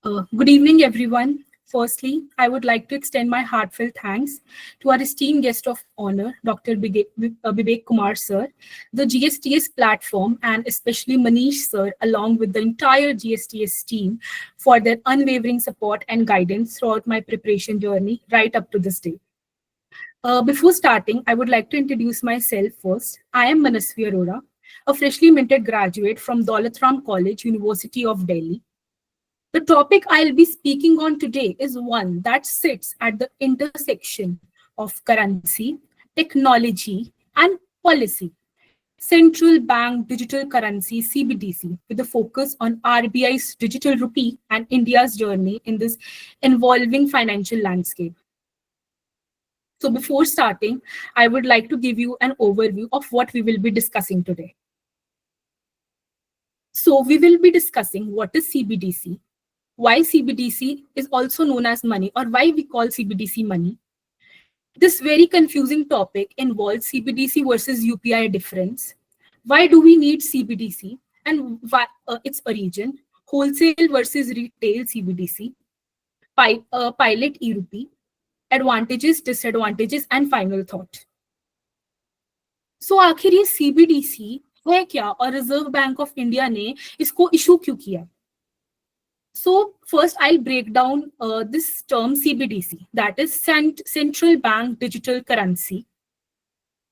Good evening, everyone. Firstly, I would like to extend my heartfelt thanks to our esteemed guest of honor, Dr. Vivek Kumar sir, the GSTS platform, and especially Manish sir, along with the entire GSTS team, for their unwavering support and guidance throughout my preparation journey right up to this day. Before starting, I would like to introduce myself first. I am Manasvi, a freshly minted graduate from Daulat College, University of Delhi. The topic I'll be speaking on today is one that sits at the intersection of currency, technology, and policy. Central Bank Digital Currency (CBDC), with a focus on RBI's digital rupee and India's journey in this evolving financial landscape. So before starting, I would like to give you an overview of what we will be discussing today. So we will be discussing what is CBDC, why CBDC is also known as money, or why we call CBDC money. This very confusing topic involves CBDC versus UPI difference. Why do we need CBDC and why, its origin, wholesale versus retail CBDC, pilot e-rupee, advantages, disadvantages, and final thought. So आखिर ये CBDC है क्या और reserve bank of India ने इसको issue क्यों किया? So first I'll break down this term CBDC, that is Central Bank Digital Currency.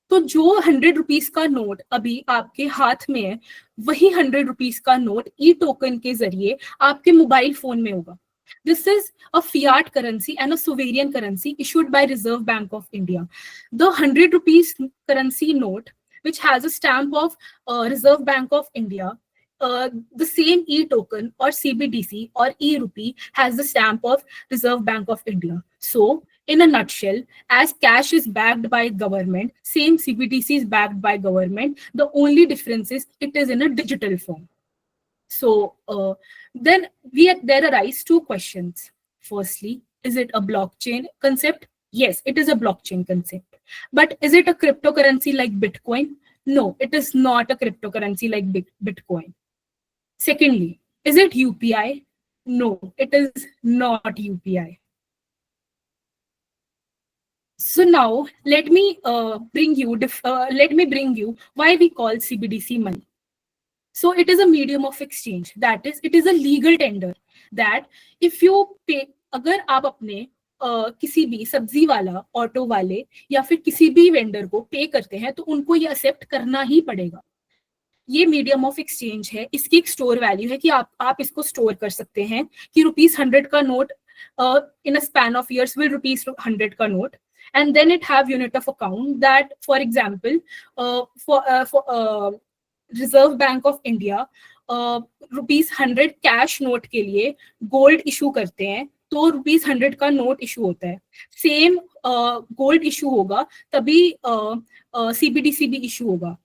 तो जो 100 रुपीस का नोट अभी आपके हाथ में है, वही 100 रुपीस का नोट ई टोकन के जरिए आपके मोबाइल फोन में होगा. This is a fiat currency and a sovereign currency issued by Reserve Bank of India. The 100 rupees currency note, which has a stamp of Reserve Bank of India, the same e-token or CBDC or e-rupee has the stamp of Reserve Bank of India. So, in a nutshell, as cash is backed by government, same CBDC is backed by government. The only difference is it is in a digital form. So, then there arise two questions. Firstly, is it a blockchain concept? Yes, it is a blockchain concept. But is it a cryptocurrency like Bitcoin? No, it is not a cryptocurrency like Bitcoin. Secondly, is it UPI? No, it is not UPI. So now let me bring you why we call CBDC money. So it is a medium of exchange. That is, it is a legal tender that if you pay, अगर आप अपने किसी भी सब्जी वाला, auto वाले या फिर किसी भी वेंडर को पे करते हैं तो उनको ये एक्सेप्ट करना ही पड़ेगा. ये मीडियम ऑफ एक्सचेंज है. इसकी एक स्टोर वैल्यू है कि आप इसको स्टोर कर सकते हैं कि ₹100 का note in a span of years will ₹100 का note, and then it have unit of account that, for example, for Reserve Bank of India ₹100 cash note के लिए गोल्ड इशू करते हैं तो ₹100 का नोट इशू होता है. सेम गोल्ड इशू होगा तभी CBDC भी इशू होगा.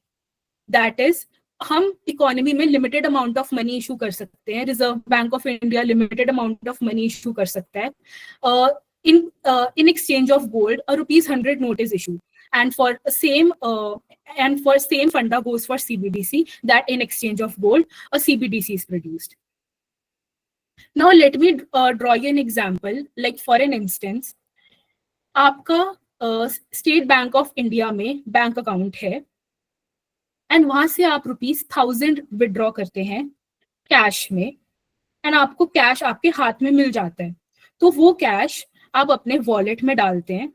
दैट इज, हम इकोनॉमी में limited amount of money issue कर सकते हैं. Reserve bank of India limited amount of money issue कर सकता है. In exchange of gold, a ₹100 note is issued, and for same funda goes for CBDC, that in exchange of gold a CBDC is produced. Now let me draw you an example. Like for an instance, आपका state bank of India में bank account है and वहां से आप ₹1000 withdraw करते हैं cash में, and आपको कैश आपके हाथ में मिल जाता है. तो वो कैश आप अपने वॉलेट में डालते हैं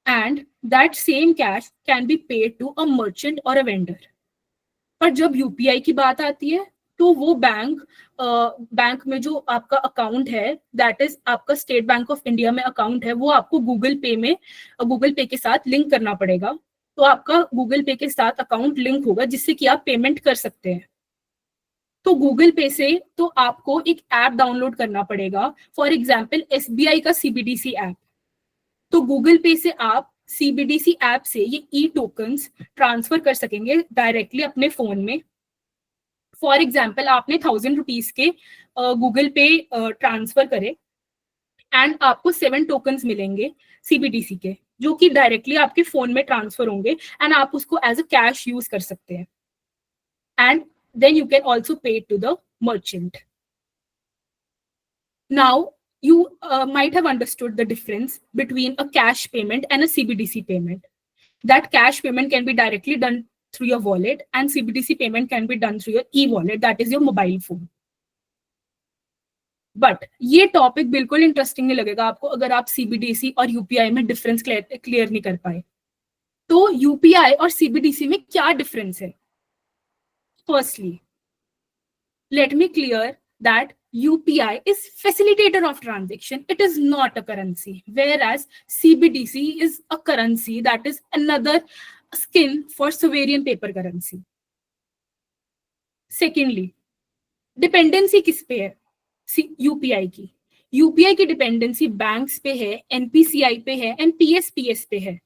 and that same cash can be paid to a merchant और अ वेंडर. पर जब यूपीआई की बात आती है तो वो बैंक में जो आपका अकाउंट है, दैट इज आपका स्टेट बैंक ऑफ इंडिया में अकाउंट है, वो आपको गूगल पे के साथ लिंक करना पड़ेगा. तो आपका गूगल पे के साथ अकाउंट लिंक होगा जिससे कि आप पेमेंट कर सकते हैं. तो गूगल पे से तो आपको एक ऐप डाउनलोड करना पड़ेगा, फॉर एग्जाम्पल SBI का CBDC ऐप. तो गूगल पे से आप CBDC ऐप से ये ई टोकन्स ट्रांसफर कर सकेंगे डायरेक्टली अपने फोन में. फॉर एग्जाम्पल आपने 1000 रुपीज के गूगल पे ट्रांसफर करे एंड आपको 7 टोकन्स मिलेंगे CBDC के, जो कि डायरेक्टली आपके फोन में ट्रांसफर होंगे एंड आप उसको एज अ कैश यूज कर सकते हैं. And then you can also pay to the merchant. Now, you might have understood the difference between a cash payment and a CBDC payment. That cash payment can be directly done through your wallet, and CBDC payment can be done through your e-wallet, that is your mobile phone. But ये topic बिल्कुल interesting नहीं लगेगा आपको अगर आप CBDC और UPI में difference clear नहीं कर पाए. तो यूपीआई और सीबीडीसी में क्या डिफरेंस है? Firstly, let me clear that UPI is facilitator of transaction. It is not a currency, whereas CBDC is a currency, that is another skin for sovereign paper currency. Secondly, dependency किस पे है? UPI की. UPI की dependency banks पे है, NPCI पे है and पीएसपीएस पे है.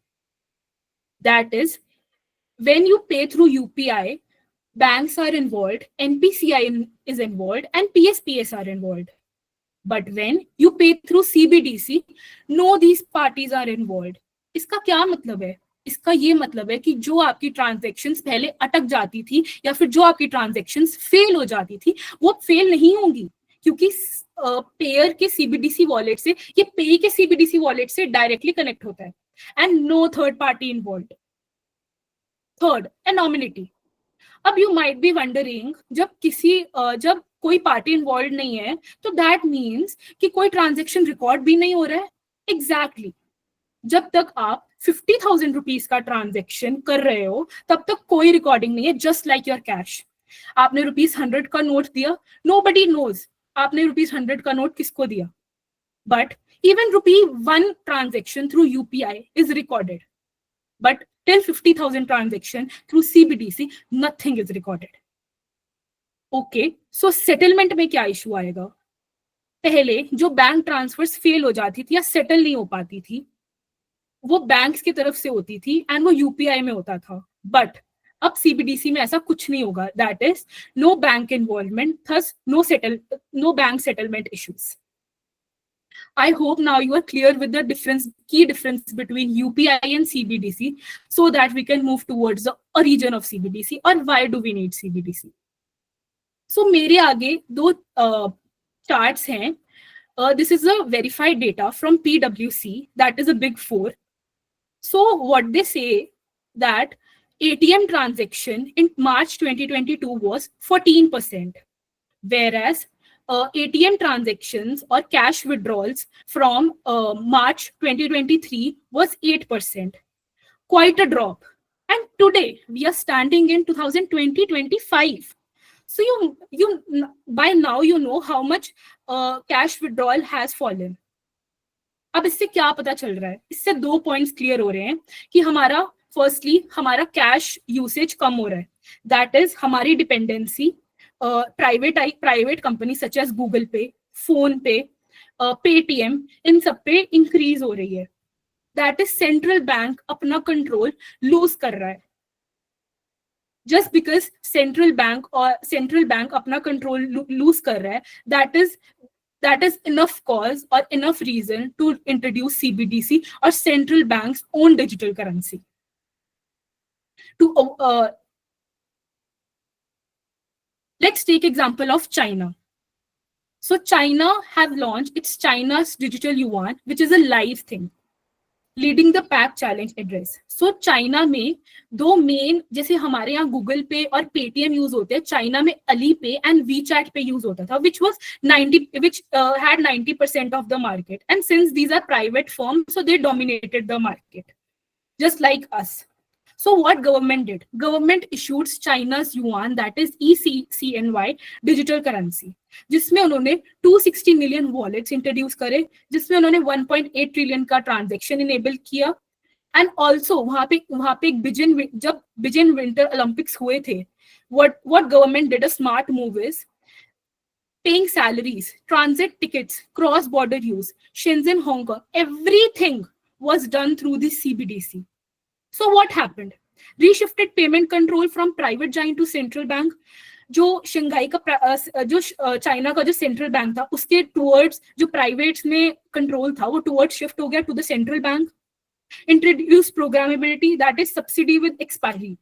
दैट इज व्हेन यू पे through UPI, banks are involved, NPCI is involved, and PSPS are involved. But when you pay through CBDC, no these parties are involved. इसका क्या मतलब है? इसका ये मतलब है कि जो आपकी ट्रांजैक्शंस पहले अटक जाती थी या फिर जो आपकी ट्रांजैक्शंस फेल हो जाती थी, वो फेल नहीं होंगी क्योंकि पेयर के सीबीडीसी वॉलेट से, ये पे के सीबीडीसी वॉलेट से डायरेक्टली कनेक्ट होता है and no third party involved. Third, anonymity. अब यू माइट बी वंडरिंग, जब कोई पार्टी इन्वॉल्व नहीं है तो दैट मीन्स कि कोई ट्रांजैक्शन रिकॉर्ड भी नहीं हो रहा है. एग्जैक्टली. जब तक आप 50,000 रुपीज का ट्रांजैक्शन कर रहे हो तब तक कोई रिकॉर्डिंग नहीं है. Just like your cash. आपने ₹100 का नोट दिया, नोबडी नोज आपने ₹100 का नोट किसको दिया. But even ₹1 transaction through UPI is recorded, but till 50,000 transaction through CBDC, nothing is recorded. Okay, so settlement में क्या इशू आएगा? पहले जो बैंक ट्रांसफर्स फेल हो जाती थी या सेटल नहीं हो पाती थी, वो बैंक्स की तरफ से होती थी एंड वो यूपीआई में होता था. बट अब सीबीडीसी में ऐसा कुछ नहीं होगा. That is no bank involvement, thus no bank settlement issues. I hope now you are clear with the key difference between UPI and CBDC, so that we can move towards the origin of CBDC or why do we need CBDC. So मेरे आगे दो charts हैं. This is a verified data from PwC, that is a big four. So what they say that ATM transaction in March 2022 was 14%, whereas ATM transactions or cash withdrawals from March 2023 was 8%. Quite a drop. And today we are standing in 2020-25. So you by now you know how much cash withdrawal has fallen. अब इससे क्या पता चल रहा है? इससे दो points clear हो रहे हैं कि हमारा फर्स्टली हमारा कैश यूसेज कम हो रहा है. दैट इज हमारी dependency private company such as Google Pay, PhonePe, Paytm, इन सब पे इंक्रीज हो रही है. दैट इज सेंट्रल बैंक अपना कंट्रोल लूज कर रहा है. जस्ट बिकॉज सेंट्रल बैंक अपना कंट्रोल लूज कर रहा है, that is enough cause or enough reason to introduce CBDC or central bank's own digital currency. Let's take example of China. So China have launched its China's digital yuan, which is a live thing, leading the pack challenge address. So China में दो main, जैसे हमारे यहाँ Google पे और Paytm use होते हैं, China में अली पे एंड वीचैट पे यूज होता था, which had 90% of the market. And since these are private firms, so they dominated the market, just like us. So what government did? Government issued China's yuan, that is ECNY, digital currency, जिसमें उन्होंने 260 million wallets introduce करे, जिसमें उन्होंने 1.8 trillion का transaction enable किया. And also वहां पे जब बीजिंग विंटर ओलंपिक्स हुए थे, what government did a smart move is paying salaries, transit tickets, cross border use, Shenzhen, Hong Kong, everything was done through the CBDC. So what happened? Reshifted payment control from private giant to central bank. जो Shanghai का जो China का जो central bank था उसके towards जो privates में control था वो टुवर्ड्स शिफ्ट हो गया to the central bank. Introduce programmability, that is subsidy with expiry.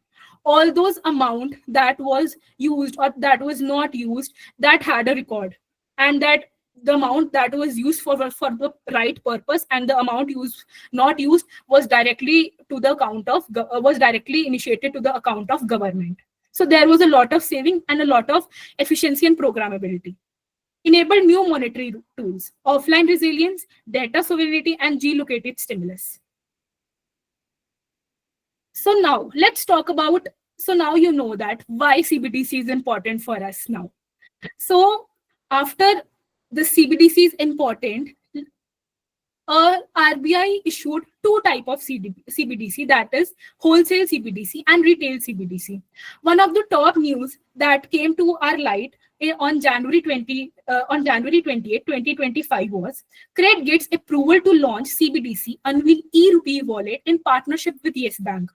All those amount that was used or that was not used, that had a record, and that the amount that was used for the right purpose, and the amount used not used was directly to the account of was directly initiated to the account of government. So there was a lot of saving and a lot of efficiency and programmability. Enabled new monetary tools, offline resilience, data sovereignty, and geolocated stimulus. So now let's talk about, so now you know that why CBDC is important for us now. So after the CBDC is important, RBI issued two type of CBDC, that is wholesale CBDC and retail CBDC. One of the top news that came to our light on January 28, 2025 was CRED gets approval to launch CBDC unveil e-Rupee wallet in partnership with Yes Bank.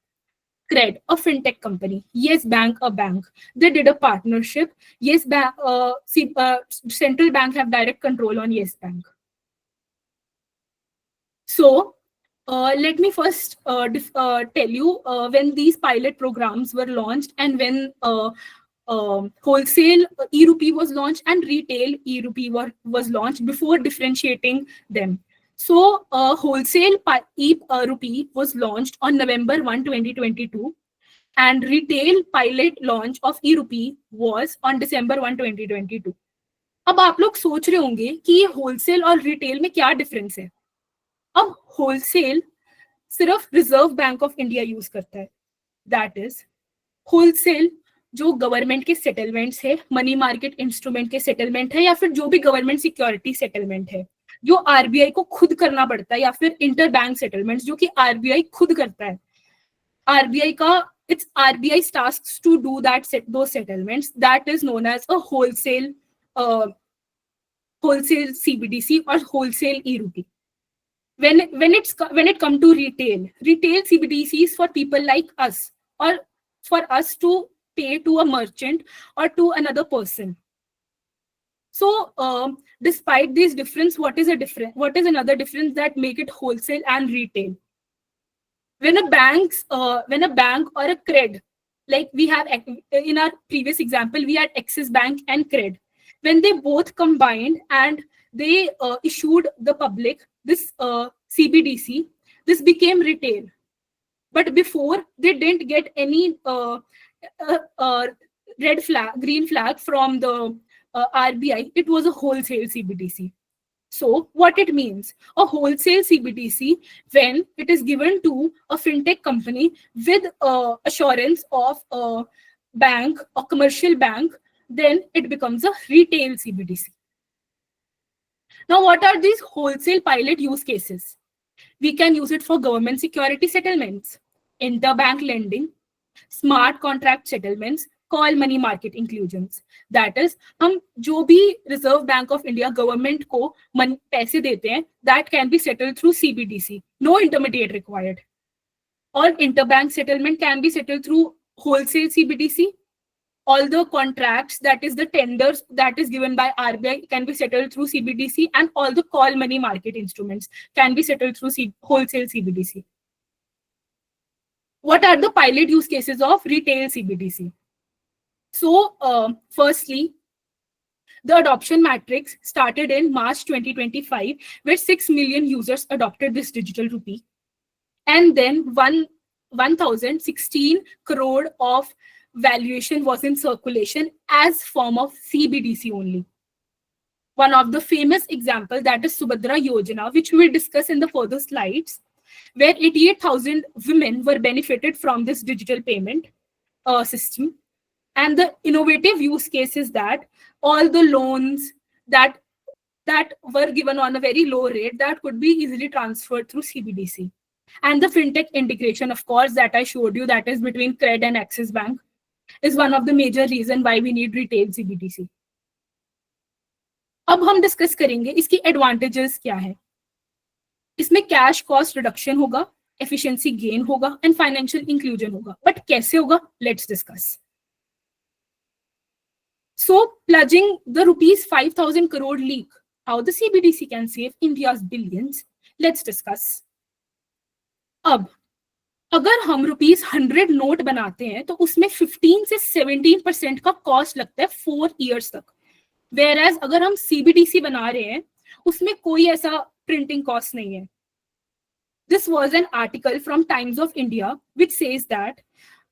CRED, a fintech company, Yes Bank, a bank. They did a partnership. Yes Bank, central bank have direct control on Yes Bank. So let me first tell you when these pilot programs were launched and when wholesale e-Rupee was launched and retail e-Rupee was launched, before differentiating them. So wholesale e-Rupee was launched on November 1, 2022, and retail pilot launch of e-Rupee was on December 1, 2022. अब आप लोग सोच रहे होंगे कि ये wholesale और retail में क्या डिफरेंस है. अब होलसेल सिर्फ reserve bank of India use करता है. दैट इज होलसेल जो गवर्नमेंट के सेटलमेंट्स है, मनी मार्केट इंस्ट्रूमेंट के सेटलमेंट है, या फिर जो भी गवर्नमेंट सिक्योरिटी सेटलमेंट है जो आरबीआई को खुद करना पड़ता है, या फिर इंटर बैंक सेटलमेंट्स जो कि आरबीआई खुद करता है. आरबीआई का it's RBI's tasks to do those settlements. That is known as a wholesale CBDC or wholesale e-Rupee. When it comes to retail CBDC is for people like us, or for us to pay to a merchant or to another person. So despite this difference, what is another difference that make it wholesale and retail? When a bank or a CRED, like we have in our previous example, we had Axis Bank and CRED. When they both combined and they issued the public this CBDC, this became retail. But before, they didn't get any green flag from the RBI. It was a wholesale CBDC. So what it means, a wholesale CBDC, when it is given to a fintech company with assurance of a bank or commercial bank, then it becomes a retail CBDC. Now, what are these wholesale pilot use cases? We can use it for government security settlements, interbank lending, smart contract settlements, call money market inclusions. That is, हम जो भी Reserve Bank of India government को पैसे देते हैं, that can be settled through CBDC. No intermediate required. All interbank settlement can be settled through wholesale CBDC. All the contracts, that is the tenders that is given by RBI, can be settled through CBDC, and all the call money market instruments can be settled through wholesale CBDC. What are the pilot use cases of retail CBDC? So, firstly, the adoption matrix started in March 2025, where 6 million users adopted this digital rupee. And then 1,016 crore of valuation was in circulation as form of CBDC only. One of the famous example, that is Subhadra Yojana, which we will discuss in the further slides, where 88,000 women were benefited from this digital payment system. And the innovative use case is that all the loans that were given on a very low rate, that could be easily transferred through CBDC. And the fintech integration, of course, that I showed you, that is between CRED and Axis Bank, is one of the major reasons why we need retail CBDC. अब हम discuss करेंगे इसकी advantages क्या है. इसमें cash cost reduction होगा, efficiency gain होगा, and financial inclusion होगा. बट कैसे होगा, let's discuss. So, pledging the rupees 5,000 crore leak, how the CBDC can save India's billions, let's discuss. अब अगर हम रुपीस 100 नोट बनाते हैं तो उसमें 15 से 17% का कॉस्ट लगता है 4 years तक. Whereas अगर हम CBDC बना रहे हैं उसमें कोई ऐसा printing cost नहीं है. This was an article from Times of India which says that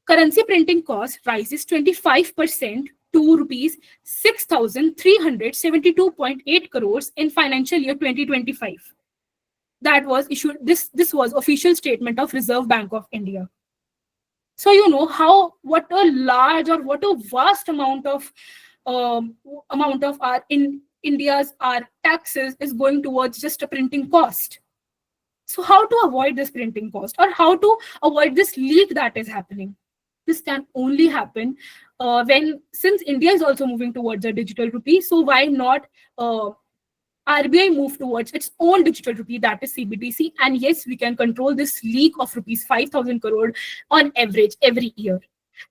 currency printing cost rises 25% to rupees 6,372.8 crores in financial year 2025. That was issued. This was official statement of Reserve Bank of India. So you know what a large or what a vast amount of our in India's our taxes is going towards just a printing cost. So how to avoid this printing cost, or how to avoid this leak that is happening? This can only happen since India is also moving towards a digital rupee. So why not RBI move towards its own digital rupee, that is CBDC? And yes, we can control this leak of rupees 5,000 crore on average every year.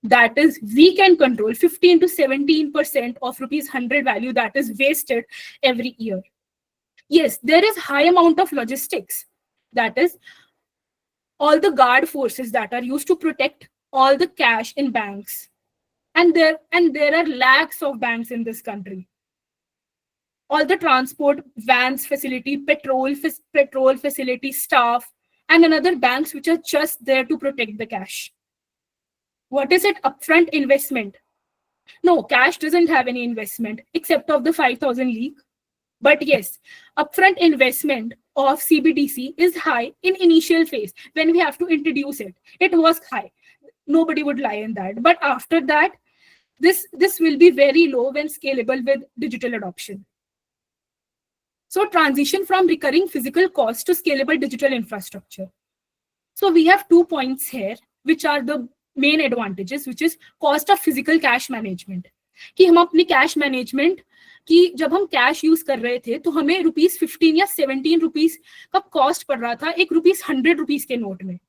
That is, we can control 15 to 17% of rupees 100 value that is wasted every year. Yes, there is high amount of logistics. That is, all the guard forces that are used to protect all the cash in banks. And there are lakhs of banks in this country. All the transport, vans facility, petrol facility, staff, and another banks which are just there to protect the cash. What is it? Upfront investment. No, cash doesn't have any investment except of the 5,000 leak. But yes, upfront investment of CBDC is high in initial phase when we have to introduce it. It was high. Nobody would lie in that. But after that, this will be very low when scalable with digital adoption. So transition from recurring physical costs to scalable digital infrastructure. So we have 2 points here, which are the main advantages, which is cost of physical cash management. कि हम अपनी cash management कि जब हम cash use कर रहे थे तो हमें ₹15 या 17 रुपीस का कॉस्ट पड़ रहा था एक ₹100 के नोट में,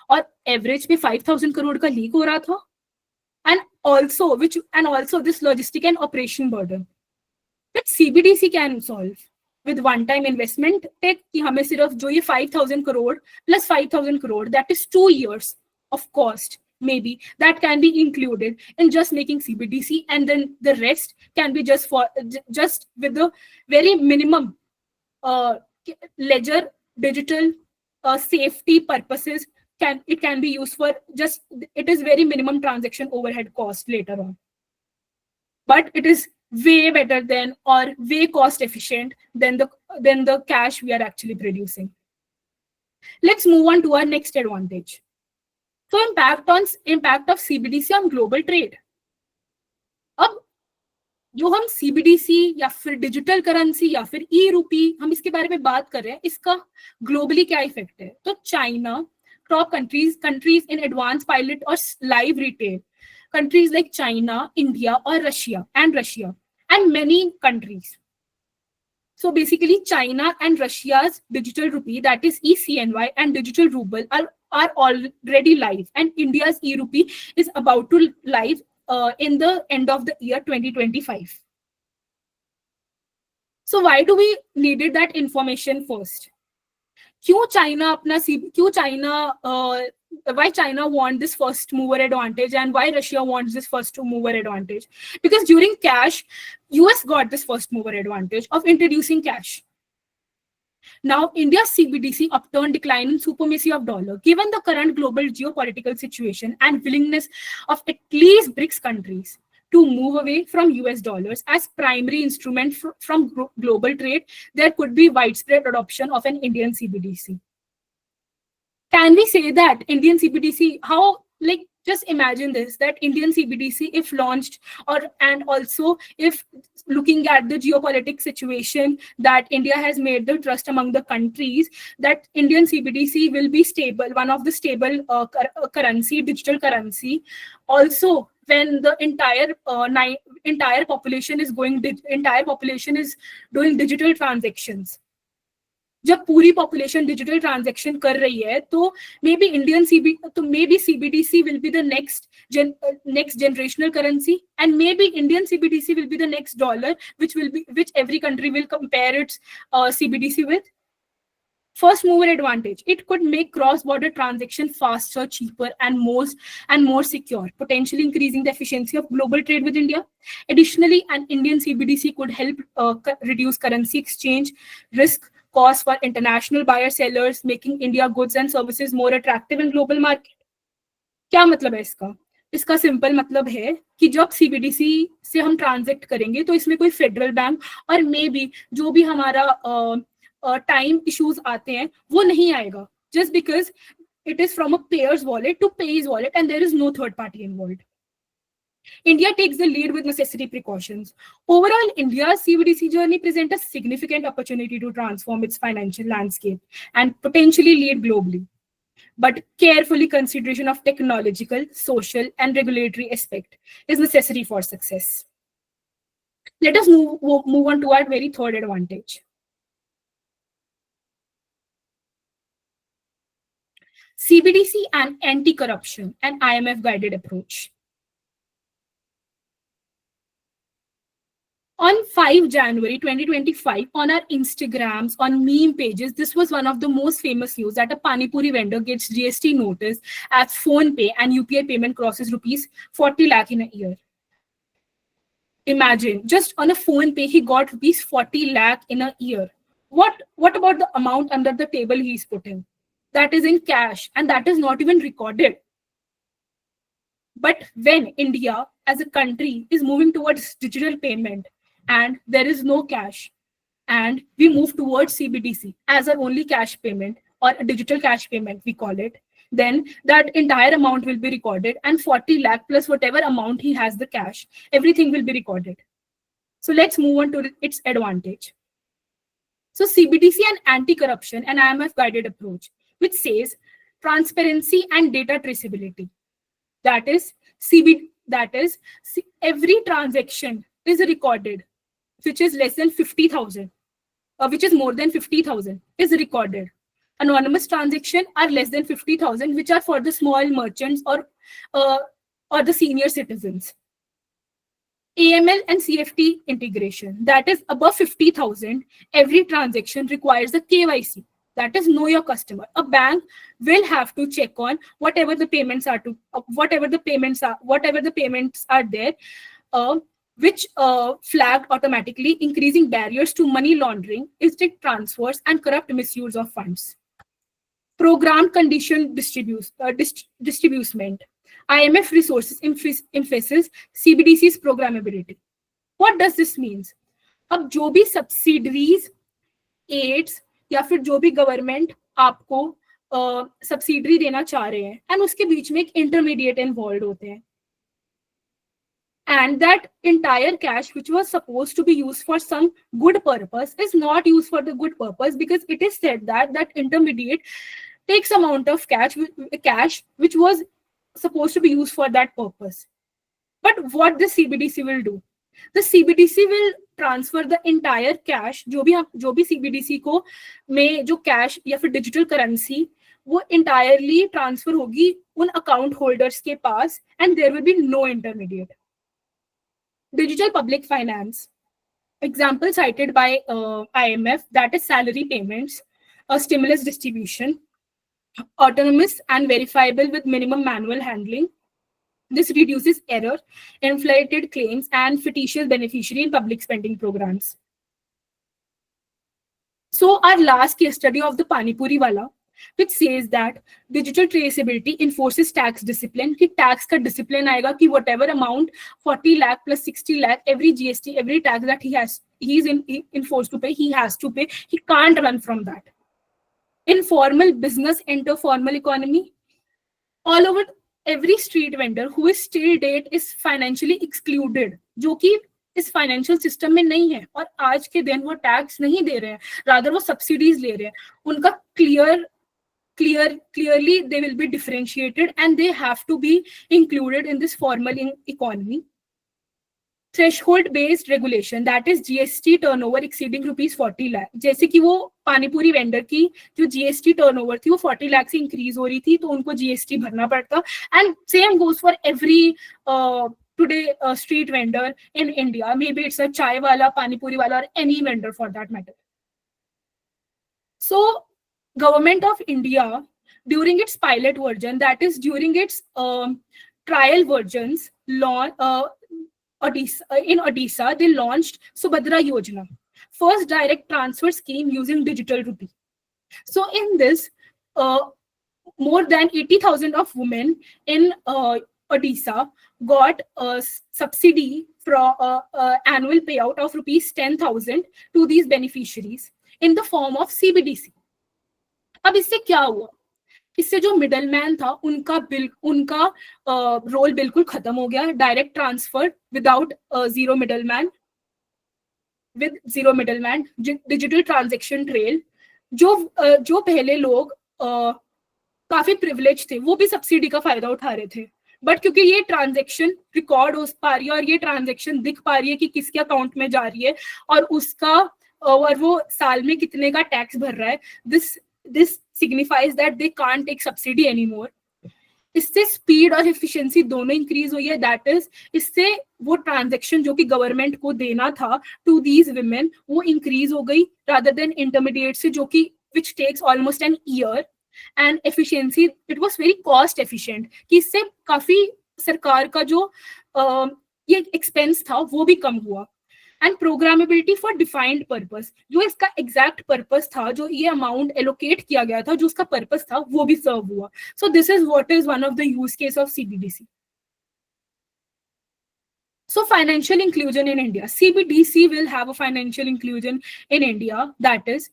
और एवरेज में 5,000 करोड़ का लीक हो रहा था. And also this logistic and operation burden that CBDC can solve with one time investment take कि हमें सिर्फ जो ये 5,000 crore plus 5,000 crore, that is 2 years of cost. Maybe that can be included in just making CBDC, and then the rest can be just with the very minimum ledger digital safety purposes. It can be used for just, it is very minimum transaction overhead cost later on, but it is way better than or way cost efficient than the cash we are actually producing. Let's move on to our next advantage. So impact of CBDC on global trade. अब जो हम CBDC या फिर digital currency या फिर e-rupee हम इसके बारे में बात कर रहे हैं, इसका ग्लोबली क्या इफेक्ट है? तो China, top countries in advance pilot और live retail, countries like China, India, or Russia, and many countries. So basically, China and Russia's digital rupee, that is ECNY, and digital ruble are already live, and India's e-rupee is about to live in the end of the year 2025. So why do we needed that information first? Why China want this first mover advantage, and why Russia wants this first mover advantage? Because during cash, US got this first mover advantage of introducing cash. Now, India's CBDC upturn decline in supremacy of dollar, given the current global geopolitical situation and willingness of at least BRICS countries to move away from US dollars as primary instrument from global trade, there could be widespread adoption of an Indian CBDC. Can we say that Indian CBDC, just imagine this, that Indian CBDC, if launched, and also if looking at the geopolitical situation that India has made the trust among the countries, that Indian CBDC will be stable, one of the stable currency, digital currency. Also, when the entire population is doing digital transactions, जब पूरी population digital transaction कर रही है, तो may be CBDC will be the next generational currency, and maybe Indian CBDC will be the next dollar, which every country will compare its CBDC with. First mover advantage. It could make cross-border transaction faster, cheaper, and more secure, potentially increasing the efficiency of global trade with India. Additionally, an Indian CBDC could help reduce currency exchange risk costs for international buyer sellers, making India goods and services more attractive in global market. क्या मतलब है इसका? इसका simple मतलब है कि जब CBDC से हम ट्रांजेक्ट करेंगे तो इसमें कोई फेडरल बैंक और मे बी जो भी हमारा टाइम इश्यूज आते हैं वो नहीं आएगा, just because it is from a payer's wallet to pay's wallet and there is no third party involved. India takes the lead with necessary precautions. Overall, India's CBDC journey presents a significant opportunity to transform its financial landscape and potentially lead globally. But carefully consideration of technological, social, and regulatory aspect is necessary for success. Let us move on to our very third advantage. CBDC and anti-corruption and IMF-guided approach. On 5 January 2025, on our Instagrams, on meme pages, this was one of the most famous news that a Pani Puri vendor gets GST notice as PhonePe and UPI payment crosses rupees 40 lakh in a year. Imagine, just on a PhonePe, he got rupees 40 lakh in a year. What about the amount under the table he's putting? That is in cash, and that is not even recorded. But when India as a country is moving towards digital payment and there is no cash, and we move towards CBDC as our only cash payment or a digital cash payment, we call it, then that entire amount will be recorded, and 40 lakh plus whatever amount he has the cash, everything will be recorded. So let's move on to its advantage. So CBDC and anti-corruption and IMF guided approach, which says transparency and data traceability. That is every transaction is recorded, which is less than 50,000, or which is more than 50,000 is recorded. Anonymous transactions are less than 50,000, which are for the small merchants or the senior citizens. AML and CFT integration, that is above 50,000, every transaction requires a KYC. That is know your customer. A bank will have to check on whatever the payments are there, which flagged automatically, increasing barriers to money laundering, illicit transfers, and corrupt misuse of funds. Programmed condition distribution. IMF resources emphasizes CBDC's programmability. What does this mean? अब जो भी subsidiaries, aids या फिर जो भी government आपको subsidy देना चाह रहे हैं, एंड उसके बीच में एक इंटरमीडिएट इन्वॉल्व होते हैं, and that entire cash which was supposed to be used for some good purpose is not used for the good purpose, because it is said that intermediate takes amount of cash which was supposed to be used for that purpose. But what the CBDC will do? The CBDC will transfer the entire cash, जो भी CBDC को में जो cash या फिर digital currency वो entirely transfer होगी उन account holders के पास, and there will be no intermediate. Digital public finance, example cited by IMF, that is salary payments, a stimulus distribution, autonomous and verifiable with minimum manual handling. This reduces error, inflated claims, and fictitious beneficiary in public spending programs. So our last case study of the Pani Puri wala, which says that digital traceability enforces tax discipline. कि tax का discipline आएगा कि whatever amount 40 lakh plus 60 lakh, every GST, every tax that he's enforced to pay, he has to pay. He can't run from that. Informal business enter formal economy. All over, every street vendor who is till date is financially excluded, जो कि इस financial system में नहीं है और आज के दिन वो टैक्स नहीं दे रहे हैं, रादर वो सब्सिडीज ले रहे हैं. उनका clearly they will be differentiated and they have to be included in this formal economy. Threshold based regulation, that is GST turnover exceeding rupees 40 lakh. जैसे कि वो पानीपुरी वेंडर की जो GST turnover थी वो 40 लाख से इंक्रीज हो रही थी तो उनको GST भरना पड़ता. And same goes for every today street vendor in India. Maybe it's a chai wala, pani puri wala, or any vendor for that matter. So Government of India, during its pilot version, that is during its trial versions, in Odisha, they launched Subhadra Yojana, first direct transfer scheme using digital rupee. So in this, uh, more than 80,000 of women in Odisha got a subsidy from annual payout of rupees 10,000 to these beneficiaries in the form of CBDC. अब इससे क्या हुआ? इससे जो middle man था उनका role बिल्कुल खत्म हो गया. Direct transfer without zero middle man, with zero middle man, digital transaction trail. जो पहले लोग काफी प्रिविलेज थे वो भी सब्सिडी का फायदा उठा रहे थे, बट क्योंकि ये ट्रांजेक्शन रिकॉर्ड हो पा रही है और ये ट्रांजेक्शन दिख पा रही है कि किसके अकाउंट में जा रही है और उसका और वो साल में कितने का टैक्स भर रहा है, this signifies that they can't take subsidy anymore. इससे स्पीड और एफिशिएंसी दोनों इंक्रीज हुई है. दैट इज, इससे वो ट्रांजेक्शन जो कि गवर्नमेंट को देना था टू दीज विमेन वो इंक्रीज हो गई, रादर देन इंटरमीडिएट से जो कि which takes almost an year. And efficiency, it was very cost efficient, कि इससे काफी सरकार का जो ये एक्सपेंस था वो भी कम हुआ. एंड प्रोग्रामेबिलिटी फॉर डिफाइंड पर्पस, जो इसका एग्जैक्ट पर्पस था, जो ये अमाउंट एलोकेट किया गया था, जो उसका पर्पस था वो भी सर्व हुआ. So this is what is one of the use case of CBDC. So financial inclusion in India, CBDC will have a financial inclusion in India. That is,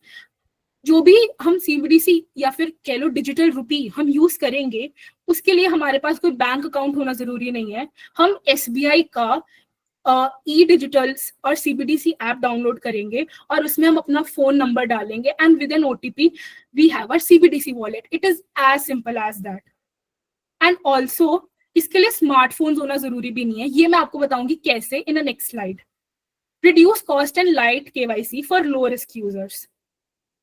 जो भी हम CBDC या फिर कह लो डिजिटल रुपी हम यूज करेंगे, उसके लिए हमारे पास कोई बैंक अकाउंट होना जरूरी नहीं है. हम SBI का ई डिजिटल्स और CBDC ऐप डाउनलोड करेंगे और उसमें हम अपना फोन नंबर डालेंगे and with an OTP we have our CBDC wallet. It is as simple as that. And also इसके लिए स्मार्टफोन्स होना जरूरी भी नहीं है. ये मैं आपको बताऊंगी कैसे in a next slide. Reduce cost and light KYC for low risk users.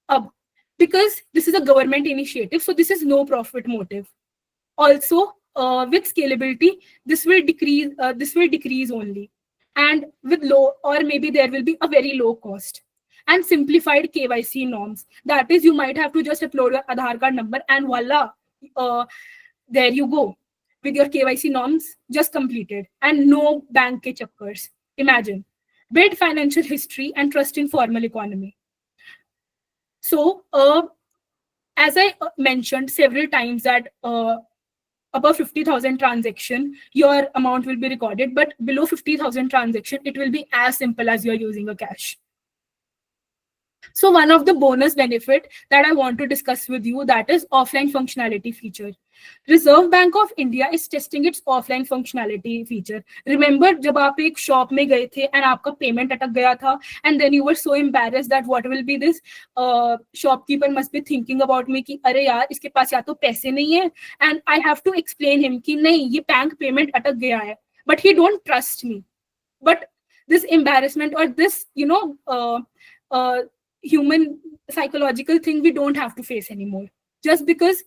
अब because this is a government initiative, so this is no profit motive. Also, with scalability, this will decrease only, and with low, or maybe there will be a very low cost. And simplified KYC norms, that is, you might have to just upload your Aadhaar card number and voila, there you go with your KYC norms just completed, and no bank ke chakkars. Imagine, build financial history and trust in formal economy. So, as I mentioned several times that above 50,000 transaction, your amount will be recorded, but below 50,000 transaction, it will be as simple as you're using a cash. So one of the bonus benefit that I want to discuss with you, that is offline functionality feature. Reserve Bank of India is testing its offline functionality feature. Remember जब आप एक shop में गए थे and आपका payment अटक गया था and then you were so embarrassed that what will be this shopkeeper must be thinking about me कि अरे यार इसके पास या तो पैसे नहीं है and I have to explain him कि नहीं ये बैंक पेमेंट अटक गया है, but he don't trust me. But this embarrassment or this human psychological thing we don't have to face anymore, just because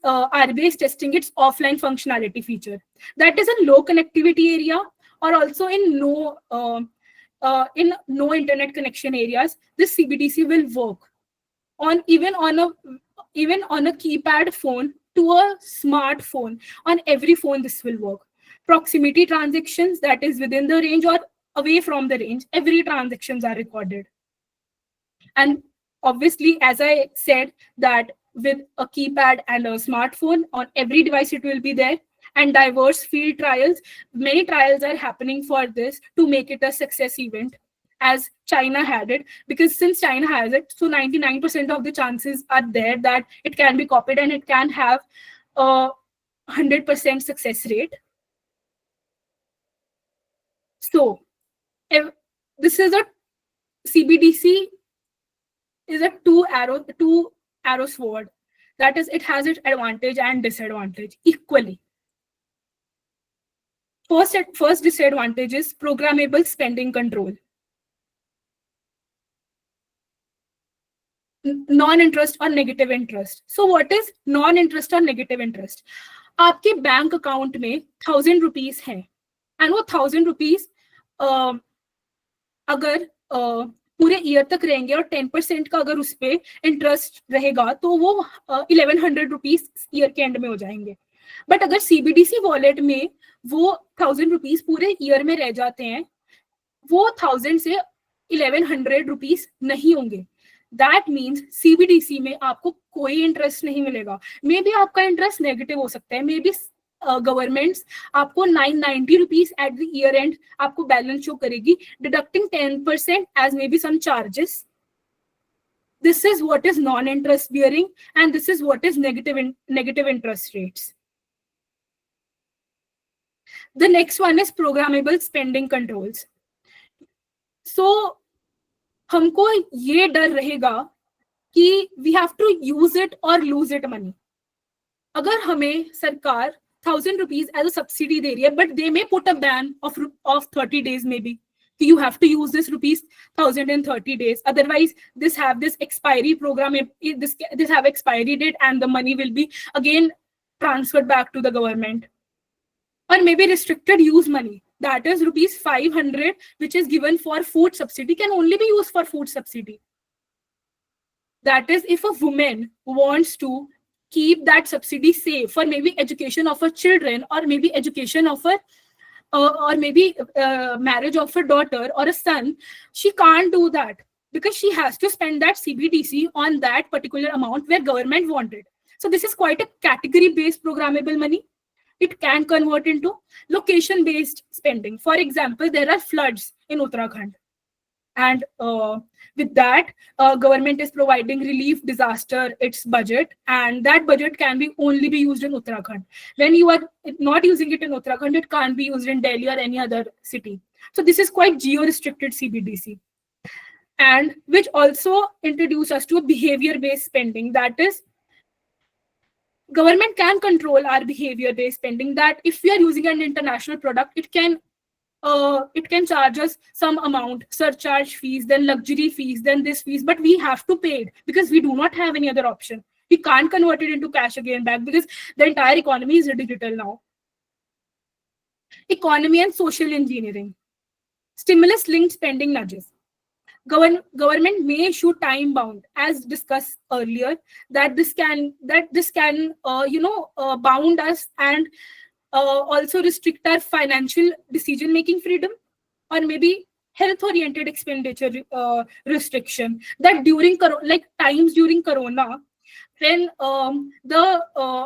RBI is testing its offline functionality feature. That is in low connectivity area or also in no internet connection areas. This CBDC will work on even on a keypad phone to a smartphone. On every phone this will work. Proximity transactions, that is within the range or away from the range, every transactions are recorded. And obviously, as I said, that with a keypad and a smartphone on every device, it will be there. And diverse field trials, many trials are happening for this to make it a success event, as China had it. Because since China has it, so 99% of the chances are there that it can be copied and it can have a 100% success rate. So, if this is a CBDC is a two arrow sword. That is, it has its advantage and disadvantage equally. First disadvantage is programmable spending control. Non-interest or negative interest. So what is non-interest or negative interest? आपके bank account में 1,000 rupees हैं, and वो 1,000 rupees अगर पूरे year तक रहेंगे और 10% का अगर उस पर इंटरेस्ट रहेगा तो वो 1100 रुपीज ईयर के एंड में हो जाएंगे. बट अगर सीबीडीसी वॉलेट में वो 1000 रुपीज पूरे ईयर में रह जाते हैं, वो 1000 से 1100 रुपीज नहीं होंगे. दैट मीन्स सीबीडीसी में आपको कोई इंटरेस्ट नहीं मिलेगा. मे बी आपका इंटरेस्ट नेगेटिव हो सकता है, मे बी गवर्नमेंट्स आपको 990 rupees at the year and आपको बैलेंस शो करेगी, deducting 10% as maybe some charges. This is what is non-interest bearing and this is what is negative interest rates. The next one is programmable spending controls. So हमको ये डर रहेगा कि we have to use it or lose it money. अगर हमें सरकार 1000 rupees as a subsidy दे रही है, but they may put a ban of 30 days maybe. You have to use this rupees 1000 in 30 days. Otherwise, this have this expiry program. This have expiry date, and the money will be again transferred back to the government. Or maybe restricted use money. That is rupees 500, which is given for food subsidy, can only be used for food subsidy. That is, if a woman wants to keep that subsidy safe for maybe education of her children, or maybe education of her or maybe marriage of a daughter or a son, she can't do that because she has to spend that CBDC on that particular amount where government wanted. So this is quite a category-based programmable money. It can convert into location-based spending. For example, there are floods in Uttarakhand. And with that, government is providing relief disaster, its budget, and that budget can be only be used in Uttarakhand. When you are not using it in Uttarakhand, it can't be used in Delhi or any other city. So this is quite geo-restricted CBDC. And which also introduce us to a behavior-based spending. That is, government can control our behavior-based spending, that if we are using an international product, it can charge us some amount, surcharge fees, then luxury fees, then this fees, but we have to pay it because we do not have any other option. We can't convert it into cash again back because the entire economy is digital now. Economy and social engineering. Stimulus-linked spending nudges. Government may issue time bound, as discussed earlier, that this can bound us and also restrict our financial decision-making freedom, or maybe health-oriented expenditure restriction. That during times during Corona, when the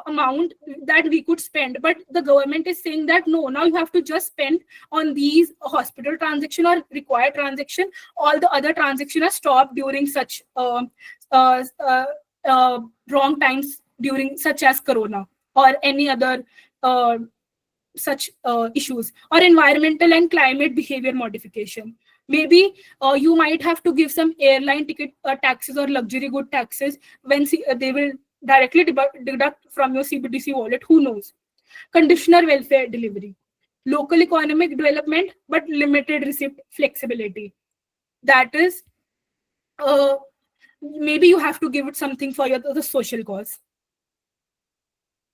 amount that we could spend, but the government is saying that no, now you have to just spend on these hospital transaction or required transaction. All the other transactions are stopped during such wrong times during such as Corona or any other such issues, or environmental and climate behavior modification. Maybe you might have to give some airline ticket taxes or luxury good taxes when they will directly deduct from your CBDC wallet. Who knows? Conditional welfare delivery. Local economic development, but limited receipt flexibility. That is, maybe you have to give it something for the social cause.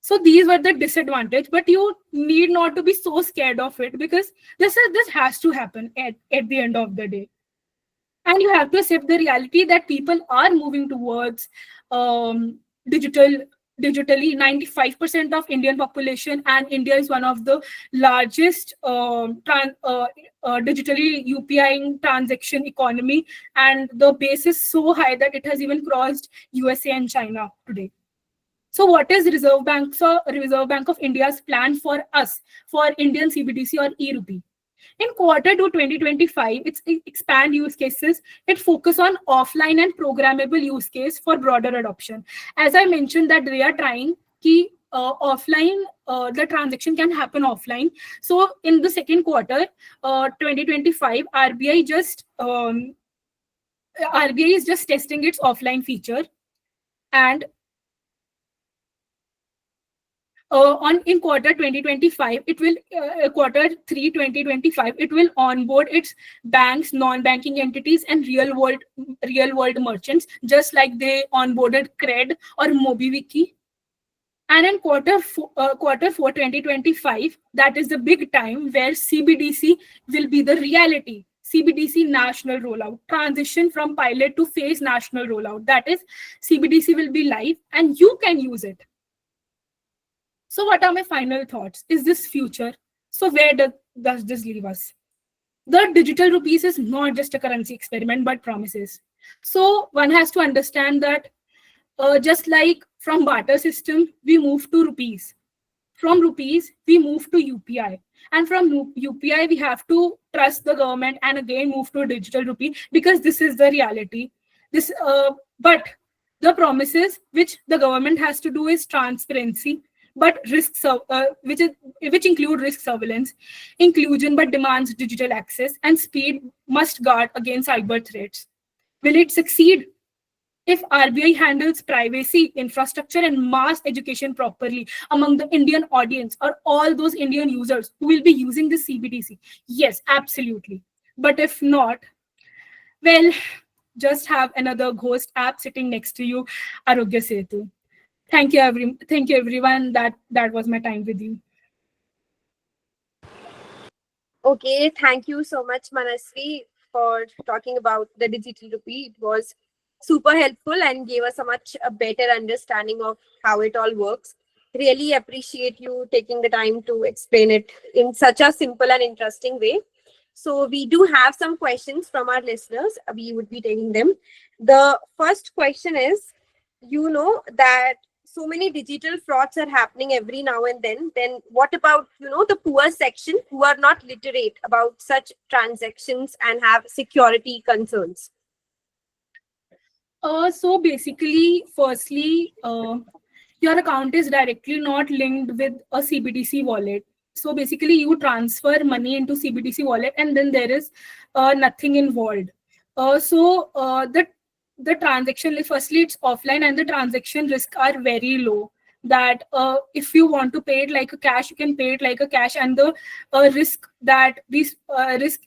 So these were the disadvantage, but you need not to be so scared of it because this has to happen at the end of the day. And you have to accept the reality that people are moving towards digitally. 95% of Indian population, and India is one of the largest digitally UPI transaction economy, and the base is so high that it has even crossed USA and China today. So what is Reserve Bank of India's plan for us, for Indian CBDC or e-Rupee? In Q2 2025, it's expand use cases. It focus on offline and programmable use case for broader adoption. As I mentioned that they are trying ki offline, the transaction can happen offline. So in the second quarter, 2025, RBI is just testing its offline feature, and in quarter 2025, it will Q3 2025, it will onboard its banks, non-banking entities, and real world merchants, just like they onboarded Cred or MobiWiki. And in Q4 2025, that is the big time where CBDC will be the reality. CBDC national rollout, transition from pilot to phase national rollout. That is, CBDC will be live and you can use it. So what are my final thoughts? Is this future? So where does this leave us? The digital rupees is not just a currency experiment, but promises. So one has to understand that just like from barter system, we move to rupees. From rupees, we move to UPI. And from UPI, we have to trust the government and again move to digital rupee because this is the reality. But the promises which the government has to do is transparency, but which include risk surveillance, inclusion, but demands digital access, and speed must guard against cyber threats. Will it succeed? If RBI handles privacy, infrastructure, and mass education properly among the Indian audience or all those Indian users who will be using this CBDC, yes, absolutely. But if not, well, just have another ghost app sitting next to you, Arogya Setu. Thank you, everyone. That was my time with you. Okay, thank you so much, Manasvi, for talking about the digital rupee. It was super helpful and gave us a better understanding of how it all works. Really appreciate you taking the time to explain it in such a simple and interesting way. So we do have some questions from our listeners. We would be taking them. The first question is, you know that so many digital frauds are happening every now and then what about the poor section who are not literate about such transactions and have security concerns? So basically, firstly, your account is directly not linked with a CBDC wallet. So basically, you transfer money into CBDC wallet, and then there is nothing involved. The transaction, firstly, it's offline, and the transaction risks are very low. That if you want to pay it like a cash, you can pay it like a cash, and the risk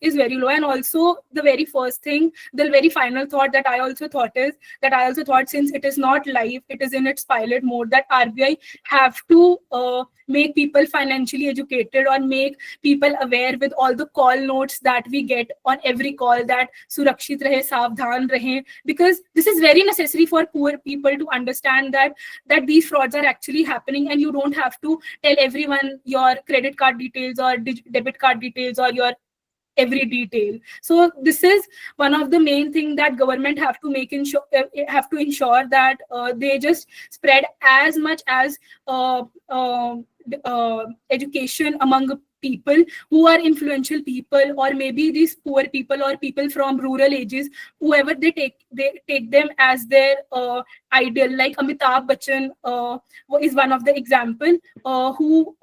is very low. And also, the very first thing, the very final thought that I also thought is that I also thought, since it is not live, it is in its pilot mode, that RBI have to make people financially educated or make people aware with all the call notes that we get on every call, that surakshit rahe, savdhan rahe, because this is very necessary for poor people to understand that these frauds are actually happening, and you don't have to tell everyone your credit card details or debit card details or your every detail. So this is one of the main thing that government have to ensure that they just spread as much as education among people who are influential people, or maybe these poor people or people from rural ages, whoever they take them as their ideal. Like Amitabh Bachchan is one of the example who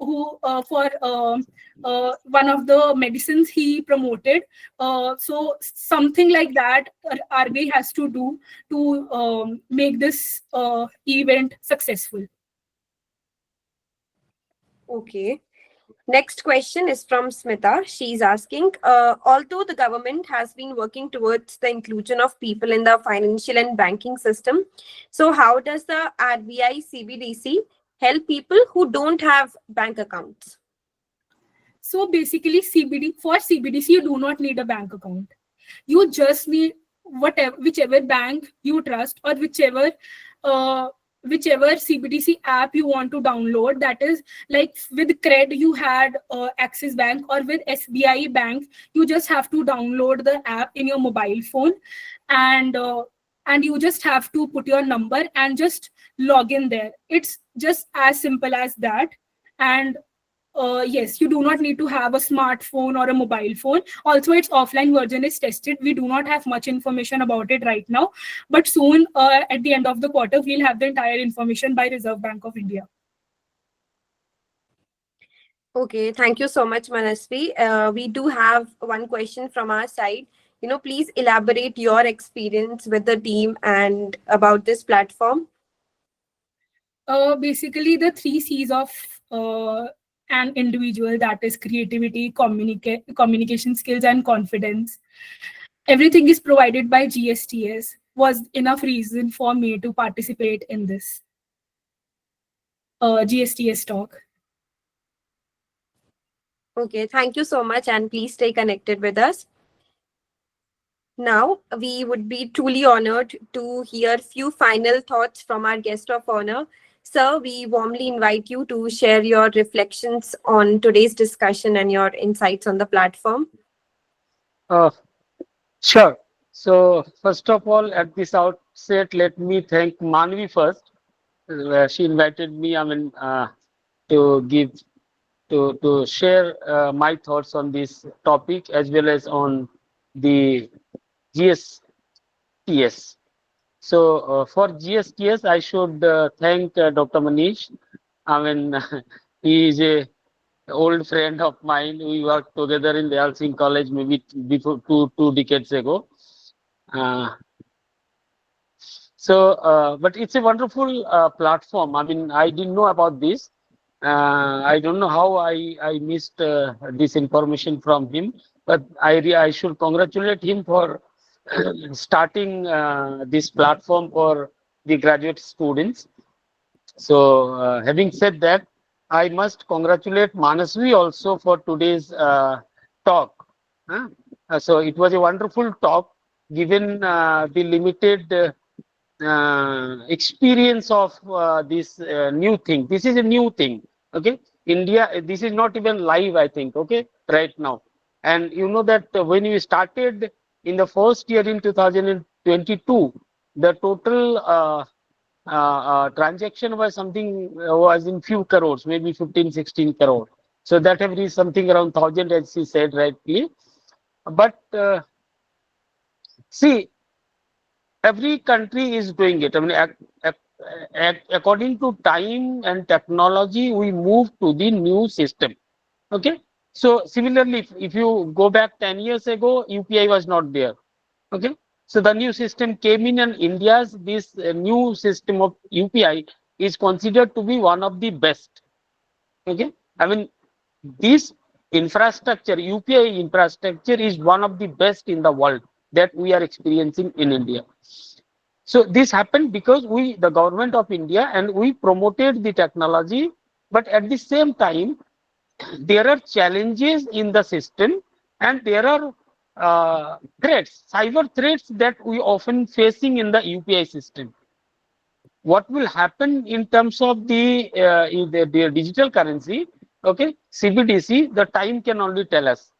for one of the medicines he promoted. So something like that RBI has to do to make this event successful. Okay. Next question is from Smita. She's asking, although the government has been working towards the inclusion of people in the financial and banking system, so how does the RBI CBDC help people who don't have bank accounts? So basically, CBDC, you do not need a bank account. You just need whichever bank you trust, or whichever CBDC app you want to download. That is, like with Cred, you had Axis Bank, or with SBI Bank, you just have to download the app in your mobile phone, and you just have to put your number and just log in there. It's just as simple as that. And yes, you do not need to have a smartphone or a mobile phone. Also, its offline version is tested. We do not have much information about it right now, but soon, at the end of the quarter, we'll have the entire information by Reserve Bank of India. Okay, thank you so much, Manasvi. We do have one question from our side. Please elaborate your experience with the team and about this platform. Basically, the 3 C's of an individual, that is creativity, communication skills, and confidence. Everything is provided by GSTS, was enough reason for me to participate in this GSTS talk. Okay, thank you so much, and please stay connected with us. Now, we would be truly honored to hear few final thoughts from our guest of honor. Sir, we warmly invite you to share your reflections on today's discussion and your insights on the platform. Uh, sure. So, first of all, at this outset, let me thank Manvi first. She invited me, to give to share my thoughts on this topic as well as on the GSTS. So, for GSTS, I should thank Dr. Manish. I mean, he is a old friend of mine. We worked together in the Elsing College maybe before two decades ago. Uh, but it's a wonderful platform. I mean, I didn't know about this. I don't know how I missed this information from him, but I should congratulate him for starting this platform for the graduate students. So, having said that, I must congratulate Manasvi also for today's talk. Huh? So, it was a wonderful talk given the limited experience of this new thing. This is a new thing. Okay. India, this is not even live, I think. Okay. Right now. And you know that when we started in the first year in 2022, the total transaction was something was in few crores, maybe 15, 16 crore. So that have reached something around 1,000, as she said rightly. But see, every country is doing it. I mean, according to time and technology, we move to the new system. Okay. So similarly, if you go back 10 years ago, UPI was not there. Okay. So the new system came in, and India's this new system of UPI is considered to be one of the best. Okay. I mean, this infrastructure, UPI infrastructure, is one of the best in the world that we are experiencing in India. So this happened because the government of India, and we promoted the technology, but at the same time, there are challenges in the system, and there are threats, cyber threats that we often facing in the UPI system. What will happen in terms of the digital currency? Okay, CBDC, the time can only tell us,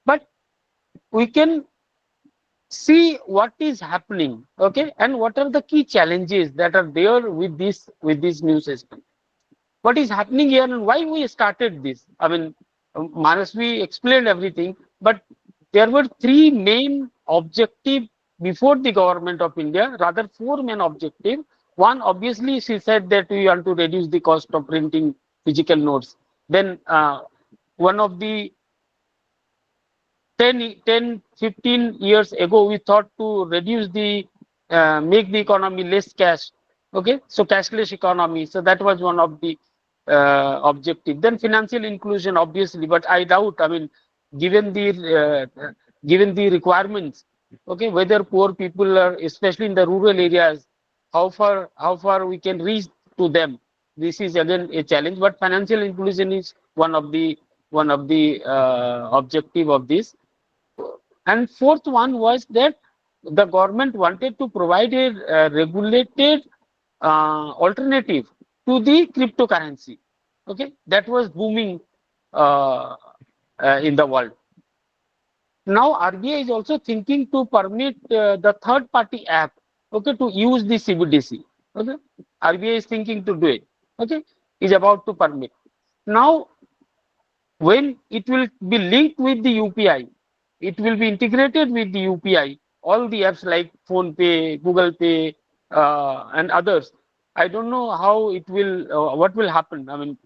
but we can see what is happening. Okay, and what are the key challenges that are there with this new system. What is happening here and why we started this? I mean, Manasvi explained everything, but there were three main objectives before the government of India, rather four main objectives. One, obviously, she said that we want to reduce the cost of printing physical notes. Then one of the 15 years ago, we thought to reduce make the economy less cash. Okay, so cashless economy. So that was one of the objective. Then financial inclusion, obviously, but I doubt. I mean, given the requirements, okay, whether poor people are, especially in the rural areas, how far we can reach to them. This is again a challenge. But financial inclusion is one of the objective of this. And fourth one was that the government wanted to provide a regulated alternative to the cryptocurrency. Okay, that was booming uh, in the world. Now RBI is also thinking to permit the third party app, okay, to use the CBDC. Okay, RBI is thinking to do it. Okay, is about to permit. Now when it will be linked with the UPI, it will be integrated with the UPI, all the apps like Phone Pay, Google Pay, and others. I don't know how it will, what will happen. I mean,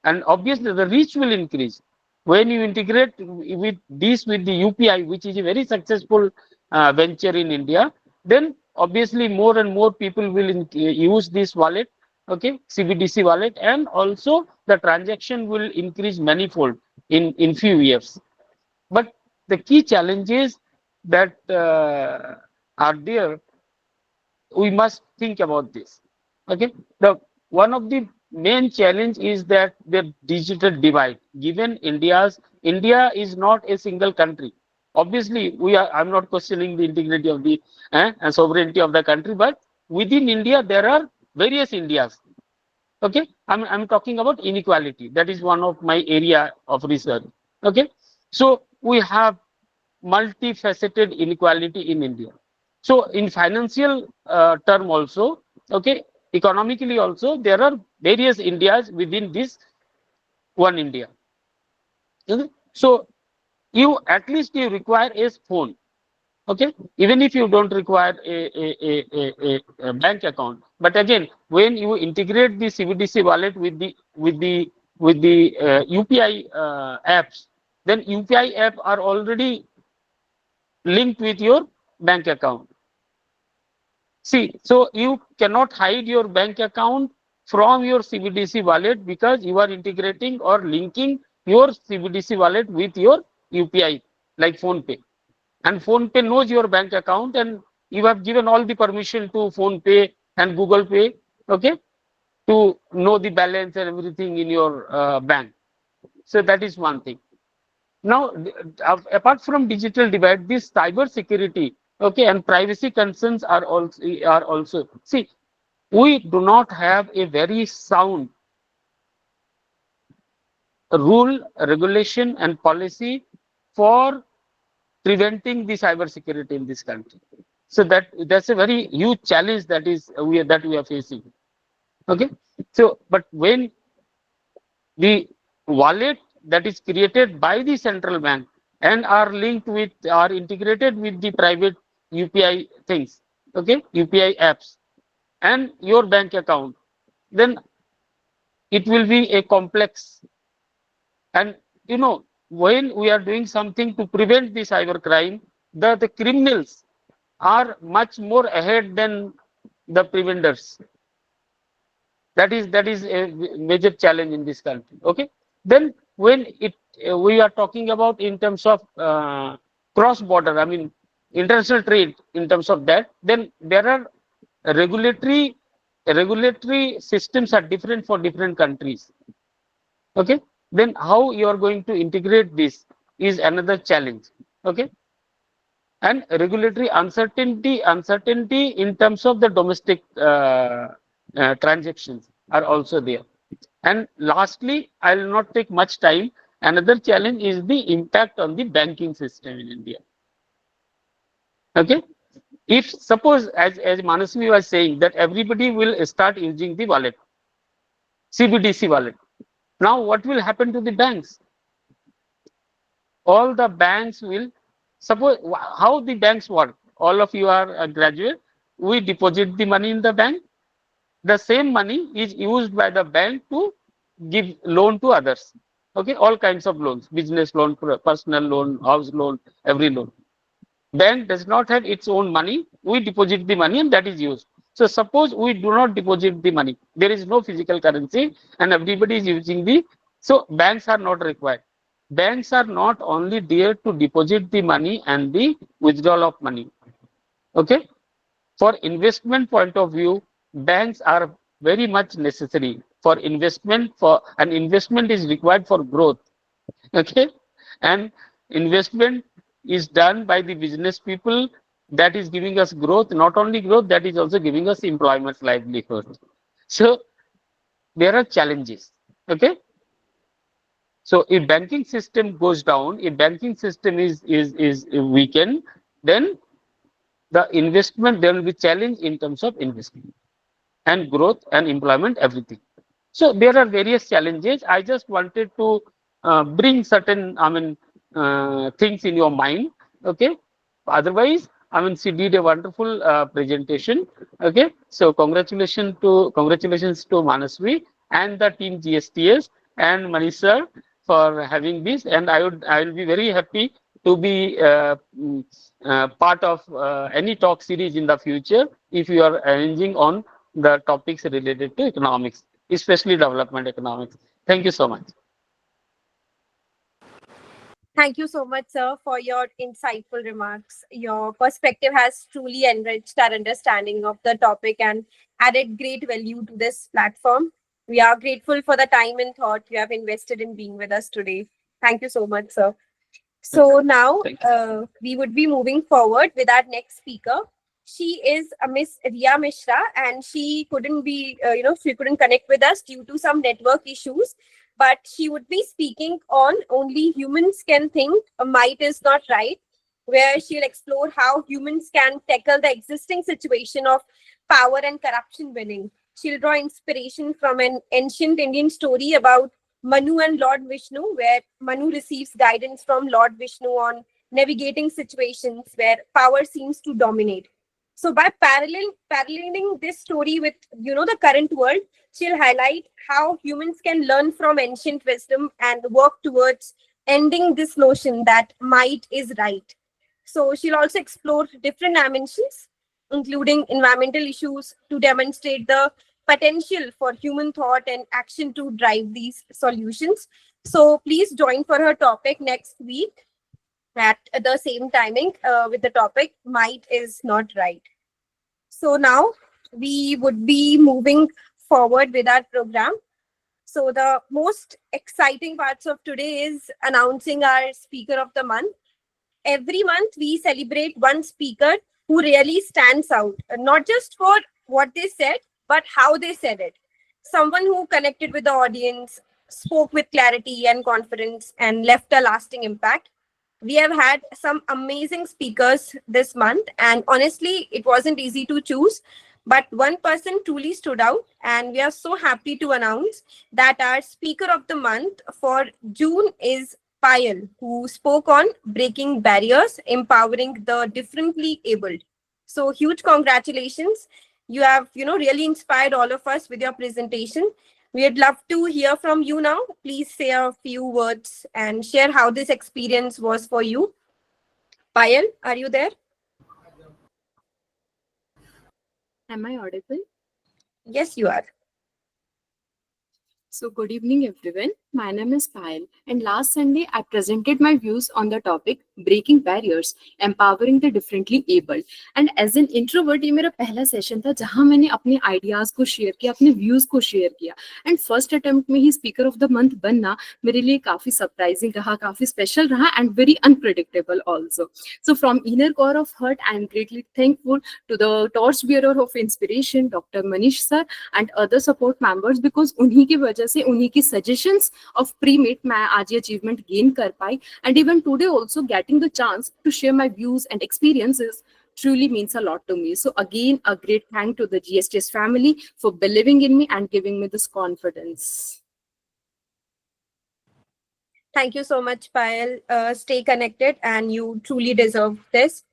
and obviously the reach will increase when you integrate with the UPI, which is a very successful venture in India. Then obviously more and more people will use this wallet, okay, CBDC wallet, and also the transaction will increase manifold in few years. But the key challenges that are there, we must think about this. Okay, the one of the main challenge is that the digital divide. Given India is not a single country. obviously I'm not questioning the integrity of the and sovereignty of the country, but within India there are various Indias. Okay, I'm talking about inequality. That is one of my area of research. Okay, so we have multifaceted inequality in India. So in financial term also, okay, economically also, there are various Indias within this one India. Okay? So you at least you require a phone. Okay, even if you don't require a bank account, but again, when you integrate the CBDC wallet with the UPI apps, then UPI app are already linked with your bank account. See, so you cannot hide your bank account from your CBDC wallet because you are integrating or linking your CBDC wallet with your UPI, like PhonePe. And PhonePe knows your bank account, and you have given all the permission to PhonePe and Google Pay, okay, to know the balance and everything in your bank. So that is one thing. Now, apart from digital divide, this cyber security, okay, and privacy concerns are also. See, we do not have a very sound rule, regulation, and policy for preventing the cyber security in this country. So that's a very huge challenge that we are facing. Okay, so but when the wallet that is created by the central bank and are integrated with the private UPI things, okay, UPI apps and your bank account, then it will be a complex. And when we are doing something to prevent the cyber crime, the criminals are much more ahead than the preventers. That is a major challenge in this country. Okay, then when we are talking about in terms of cross border, I mean international trade, in terms of that, then there are regulatory regulatory systems are different for different countries. Okay, then how you are going to integrate this is another challenge. Okay, and regulatory uncertainty in terms of the domestic transactions are also there. And lastly, I will not take much time, another challenge is the impact on the banking system in India. Okay, if suppose as Manasvi was saying that everybody will start using the wallet, CBDC wallet, now what will happen to the banks? All the banks will, suppose, how the banks work, all of you are a graduate, we deposit the money in the bank, the same money is used by the bank to give loan to others. Okay, all kinds of loans, business loan, personal loan, house loan, every loan. Bank does not have its own money, we deposit the money and that is used. So suppose we do not deposit the money, there is no physical currency and everybody is using so banks are not required. Banks are not only there to deposit the money and the withdrawal of money. Okay, for investment point of view, banks are very much necessary for investment, for an investment is required for growth. Okay, and investment is done by the business people, that is giving us growth, not only growth, that is also giving us employment, livelihood. So there are challenges. Okay, so if banking system goes down, if banking system is weakened, then the investment, there will be challenge in terms of investment and growth and employment, everything. So there are various challenges. I just wanted to bring certain, things in your mind. Okay. Otherwise, she did a wonderful presentation. Okay. So congratulations to Manasvi and the team GSTS and Manisha for having this. And I will be very happy to be part of any talk series in the future if you are arranging on the topics related to economics, especially development economics. Thank you so much. Thank you so much, sir, for your insightful remarks. Your perspective has truly enriched our understanding of the topic and added great value to this platform. We are grateful for the time and thought you have invested in being with us today. Thank you so much, sir. So now Thank you. we would be moving forward with our next speaker. She is Miss Riya Mishra, and she couldn't be, she couldn't connect with us due to some network issues. But she would be speaking on only humans can think, might is not right, where she'll explore how humans can tackle the existing situation of power and corruption winning. She'll draw inspiration from an ancient Indian story about Manu and Lord Vishnu, where Manu receives guidance from Lord Vishnu on navigating situations where power seems to dominate. So by paralleling this story with the current world, she'll highlight how humans can learn from ancient wisdom and work towards ending this notion that might is right. So she'll also explore different dimensions, including environmental issues, to demonstrate the potential for human thought and action to drive these solutions. So please join for her topic next week at the same timing with the topic might is not right. So now we would be moving forward with our program. So the most exciting parts of today is announcing our speaker of the month. Every month we celebrate one speaker who really stands out, not just for what they said, but how they said it. Someone who connected with the audience, spoke with clarity and confidence, and left a lasting impact. We have had some amazing speakers this month, and honestly, it wasn't easy to choose. But one person truly stood out, and we are so happy to announce that our speaker of the month for June is Payal, who spoke on breaking barriers, empowering the differently abled. So huge congratulations. You have, really inspired all of us with your presentation. We'd love to hear from you now. Please say a few words and share how this experience was for you. Payal, are you there? Am I audible? Yes, you are. So, good evening, everyone. My name is Payal, and last Sunday I presented my views on the topic breaking barriers, empowering the differently abled. And as an introvert, ये मेरा पहला session था जहां मैंने अपने ideas को share किया, अपने व्यूज को शेयर किया. एंड फर्स्ट अटेम्प्ट में ही स्पीकर ऑफ द मंथ बनना मेरे लिए काफी सरप्राइजिंग रहा, काफी स्पेशल रहा, and very unpredictable also. So from inner core of heart I am greatly thankful to the torch bearer of inspiration doctor Manish sir and other support members, because उन्हीं की वजह से, उन्हीं की सजेशंस of pre-meet मैं आज ये achievement gain कर पाई. And even today also getting the chance to share my views and experiences truly means a lot to me. So again, a great thank to the GSTS family for believing in me and giving me this confidence. Thank you so much, Payal. Stay connected, and you truly deserve this.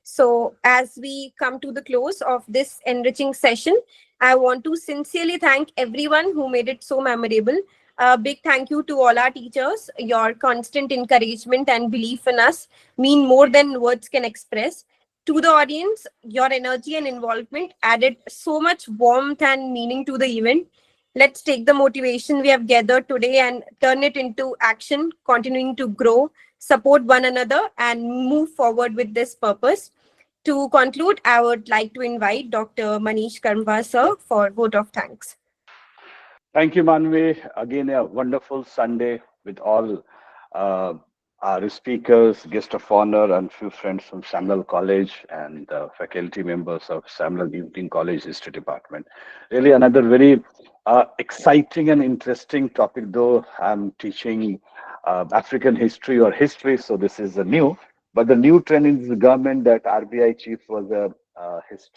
So, as we come to the close of this enriching session, I want to sincerely thank everyone who made it so memorable. A big thank you to all our teachers. Your constant encouragement and belief in us mean more than words can express. To the audience, your energy and involvement added so much warmth and meaning to the event. Let's take the motivation we have gathered today and turn it into action, continuing to grow, support one another, and move forward with this purpose. To conclude, I would like to invite Dr. Manish Karmva sir for vote of thanks. Thank you, Manvi. Again, a wonderful Sunday with all uh, our speakers, guest of honor, and few friends from Shyam Lal College and faculty members of Shyam Lal Evening College History Department. Really, another very exciting and interesting topic. Though I'm teaching African history or history, so this is a new. But the new trend in the government that RBI chief was a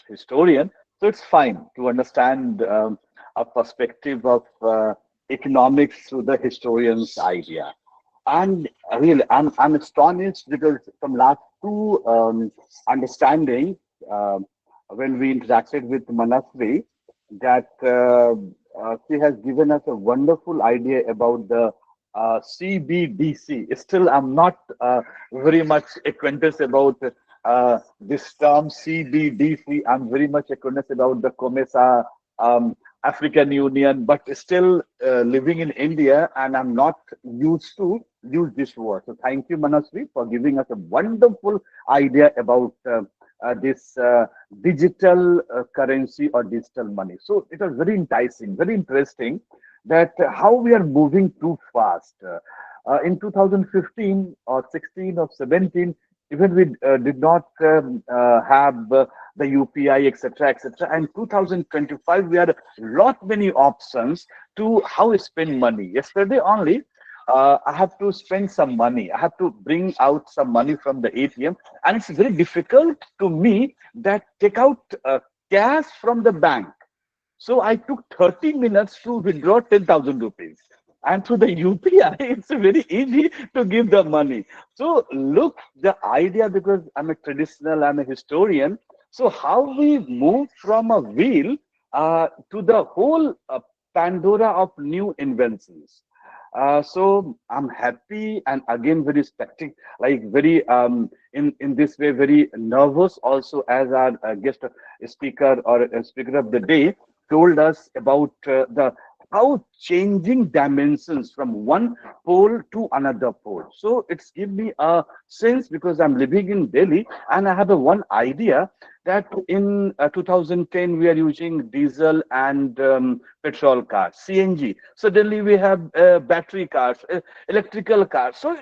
historian, so it's fine to understand. A perspective of economics through the historian's idea. And really, I'm astonished because from last two understanding, when we interacted with Manasvi, that she has given us a wonderful idea about the CBDC. Still, I'm not very much acquainted about this term CBDC. I'm very much acquainted about the COMESA, African Union, but still living in India, and I'm not used to use this word. So thank you, Manasvi, for giving us a wonderful idea about this digital currency or digital money. So it was very enticing, very interesting that how we are moving too fast. In 2015 or 16 or 17, even we did not have the UPI, etc., etc. And 2025, we had a lot many options to how we spend money. Yesterday only, I have to spend some money. I have to bring out some money from the ATM, and it's very difficult to me that take out cash from the bank. So I took 30 minutes to withdraw 10,000 rupees. And through the UPI, it's very easy to give the money. So look, the idea, because I'm a traditional, I'm a historian. So how we move from a wheel to the whole Pandora of new inventions. So I'm happy and again very spectac, like very in this way very nervous also, as our guest speaker or speaker of the day told us about the how changing dimensions from one pole to another pole. So it's give me a sense, because I'm living in Delhi and I have a one idea that in 2010 we are using diesel and petrol cars, CNG. Suddenly we have battery cars, electrical cars. So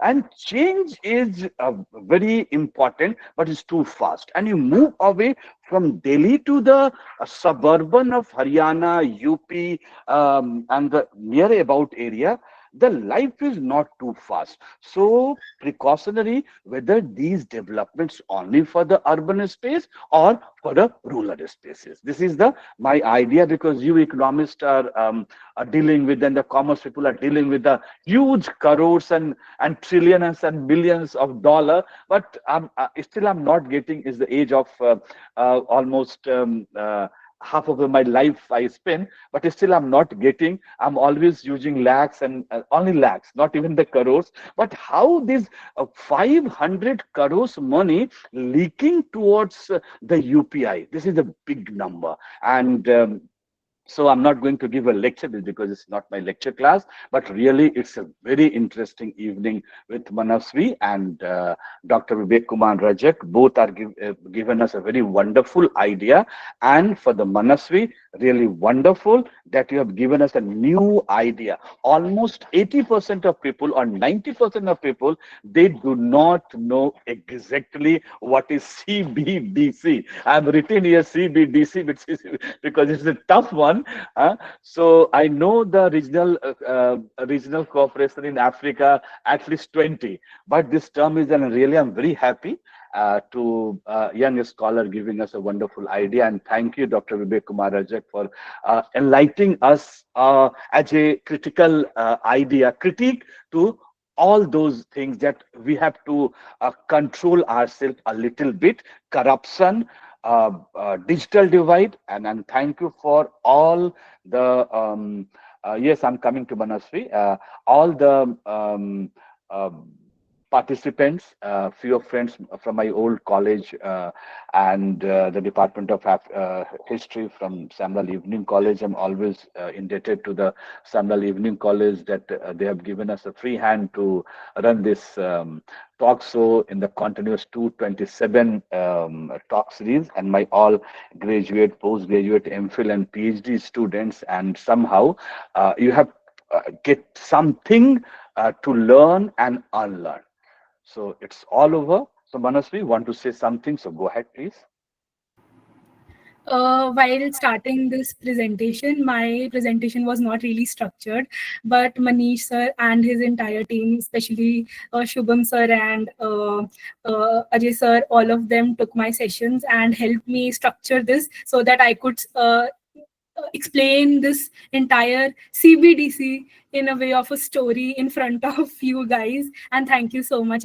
and change is very important, but it's too fast. And you move away from Delhi to the suburban of Haryana, UP, and the near about area. The life is not too fast. So precautionary whether these developments only for the urban space or for the rural spaces. This is the my idea, because you economists are dealing with, and the commerce people are dealing with the huge crores and trillions and millions of dollar. But still I'm not getting, is the age of almost half of my life I spend, but still I'm not getting. I'm always using lakhs and only lakhs, not even the crores. But how this 500 crores money leaking towards the UPI? This is a big number. And so I'm not going to give a lecture because it's not my lecture class, but really it's a very interesting evening with Manasvi and Dr. Vivek Kumar Rajak. Both are given us a very wonderful idea. And for the Manasvi, really wonderful that you have given us a new idea. Almost 80% of people or 90% of people, they do not know exactly what is CBDC. I've written here CBDC, which is because it's a tough one. So I know the regional cooperation in Africa, at least 20, but this term is, and really I'm very happy to young scholar giving us a wonderful idea. And thank you, Dr. Vivek Kumar Rajak, for enlightening us as a critical idea, critique to all those things that we have to control ourselves a little bit, corruption, digital divide, and thank you for all the yes, I'm coming to Manasvi, all the participants, few of friends from my old college and the Department of History from Shyam Lal Evening College. I'm always indebted to the Shyam Lal Evening College that they have given us a free hand to run this talk show in the continuous 227 talk series, and my all graduate, postgraduate, MPhil and PhD students. And somehow you have get something to learn and unlearn. So it's all over. So Manasvi, want to say something? So go ahead, please. While starting this presentation, my presentation was not really structured, but Manish sir and his entire team, especially Shubham sir and Ajay sir, all of them took my sessions and helped me structure this so that I could explain this entire CBDC in a way of a story in front of you guys. And thank you so much,